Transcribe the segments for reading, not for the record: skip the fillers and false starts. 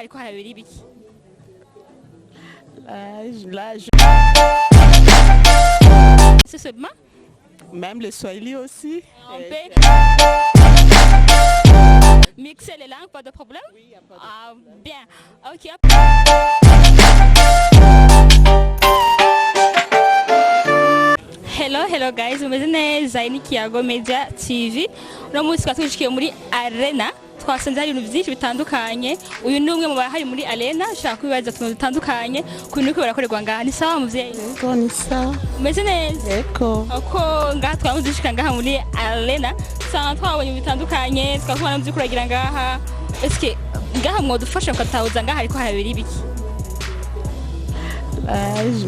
hariko harabera ibiki? C'est seulement Même le Swahili aussi. on peut mixer les langues, pas de problème? Oui, y a pas de Ah, bien. Ok. Hello guys, umeze neza, ni Kiyago Media TV. Uno munsi twatwishikiye muri Arena, twasanze hari ibintu byinshi bitandukanye. Uyu ni umwe mu bahari muri Arena, shaka kwibaza utuntu dutandukanye ku bintu birakorerwa ngaha. Ni sawa muvyeyi? Ego ni sawa. Umeze neza? Eko. Uko ngaha twamuzishika ngaha muri Arena, sana twabonye bitandukanye, twakubona muvyo kuragira ngaha. Eske ngaha mwodufasha mukatahuza ngaha ariko harabera ibiki?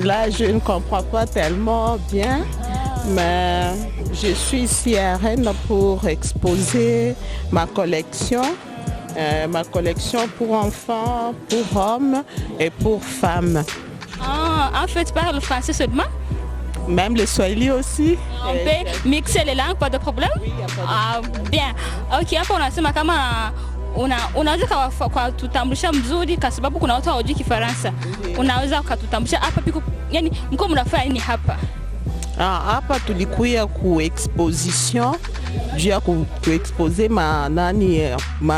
Là, je ne comprends pas tellement bien, mais je suis ici à Rennes pour exposer ma collection pour enfants, pour hommes et pour femmes. Ah, en fait, tu parles français seulement? Même le Swahili aussi. On peut mixer les langues, pas de problème? Oui, y a pas de Ah, bien. Ok, hapo unasema kama unaweza kwa tutambulisha mzuri kwa sababu kuna watu hawajui Kifaransa. Unaweza ukatutambulisha hapa piko, yani mko mnafanya nini hapa? Hapa tulikuya ku exposition juu ya ku expose ma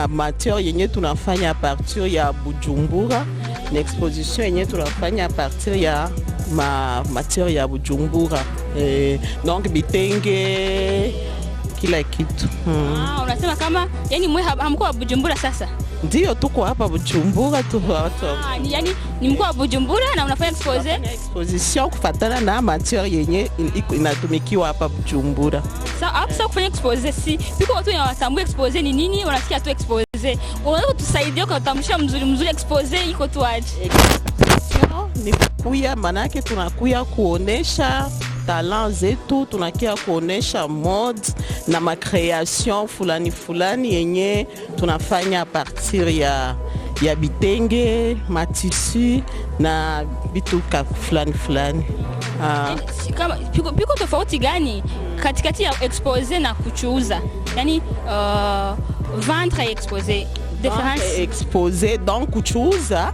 matière yenye tunafanya a partir ya Bujumbura. Ni exposition yenye tunafanya a partir ya ma matière ya Bujumbura. Donc bitenge kila kitu. Unasema kama yani mwe hamko wa Bujumbura sasa? Ndio tuko hapa Bujumbura tu watu. Yani ni mko wa Bujumbura na unafanya exposition kufatana na matière yenye inatumikiwa hapa Bujumbura. Sasa kufanya expose si piko watu wanatambua expose ni nini, unasikia tu expose. Unaweza kutusaidia kwa kutambulisha mzuri expose iko tu aje? Ni kuya manake tunakuya kuonesha talent zetu, tunakia kuonesha mode na ma création fulani yenye tunafanya a partir ya bitenge, matissu na bituka fulani. Kama piko tofauti gani katikati ya expose na kuchuuza? Yani vendre et exposer. Exposer donc kuchuuza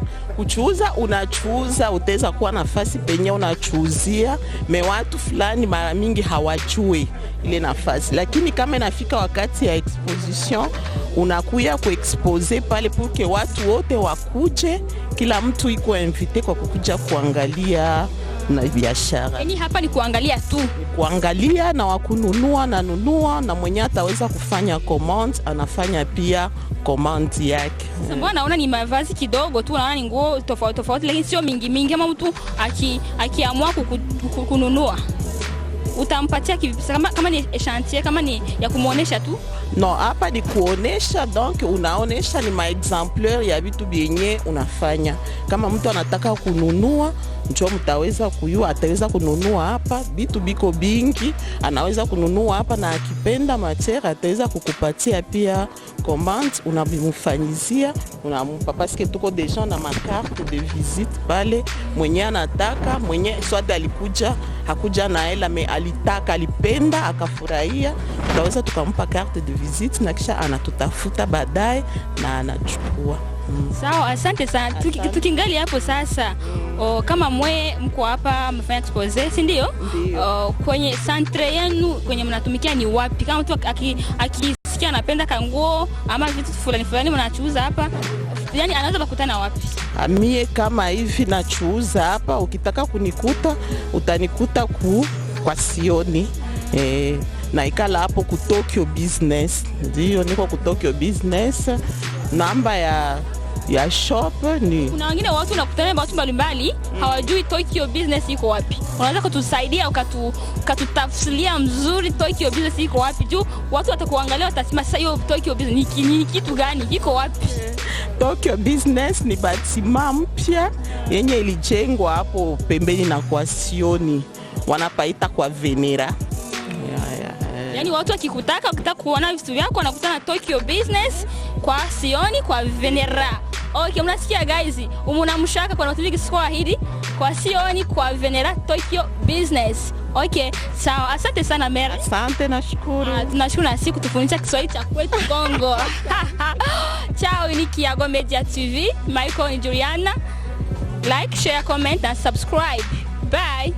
unachuuza, utaweza kuwa nafasi penye unachuuzia, me watu fulani mara mingi hawajui ile nafasi, lakini kama inafika wakati ya exposition unakuya kuexpose pale pour que watu wote wakuje, kila mtu iko invité kwa kukuja kuangalia na biashara. Yani hapa ni kuangalia tu. Kuangalia na wakununua na mwenye ataweza kufanya commande anafanya pia commande yake. Mbona naona ni mavazi kidogo tu, naona ni nguo tofauti lakini sio mingi kama mtu akiamua kununua. Utampatia kama ni chantier, kama ni ya kumuonesha tu? No, hapa ni kuonesha, donc unaonesha ni ma exemplaire ya vitu vyenye unafanya. Kama mtu anataka kununua, njoo mtaweza kuyua, ataweza kununua hapa, vitu biko bingi, anaweza kununua hapa na akipenda matière ataweza kukupatia pia commande, unamfanyizia, unampa parce que tuko deja na ma carte de visite pale, mwenye anataka, mwenye swada alikuja, hakuja na hela me alitaka, alipenda, akafurahia, tutaweza tukampa carte de visite na kisha anatutafuta baadaye na anachukua. Sawa, asante sana. Tukingali hapo sasa, kama mwe mko hapa mfanya expose, si ndio? Kwenye centre yenu kwenye mnatumikia ni wapi? Kama mtu akisikia anapenda kanguo ama vitu fulani mnachuuza hapa, yani anaweza kukutana wapi? Mie kama hivi nachuuza hapa, ukitaka kunikuta utanikuta kwa Sioni. Na ikala hapo ku Tokyo Business. Ndio niko ku Tokyo Business. Namba ya shop ni. Kuna wengine watu nakutana na watu mbalimbali hawajui Tokyo Business iko wapi. Unaweza kutusaidia ukatutafsiria mzuri Tokyo Business iko wapi? Juu watu watakuangalia watasema sasa hiyo Tokyo Business ni kitu gani? Iko wapi? Tokyo Business ni batima mpya yenye ilijengwa hapo pembeni na kwa Sioni. Wanapaita kwa Venera. Yani watu wakitaka kuona vitu vyako wanakutana Tokyo Business kwa Sioni kwa Venera. Okay, mnasikia guys, mnamshaka kwa watu wengi Kiswahili. kwa sioni kwa Venera Tokyo Business. Okay, sawa. Asante sana Mary. Asante, nashukuru. Tunashukuru na siku tufundisha Kiswahili cha kwetu Kongo. Ciao, ni Kiago Media TV. Michael and Juliana. Like, share, comment and subscribe. Bye.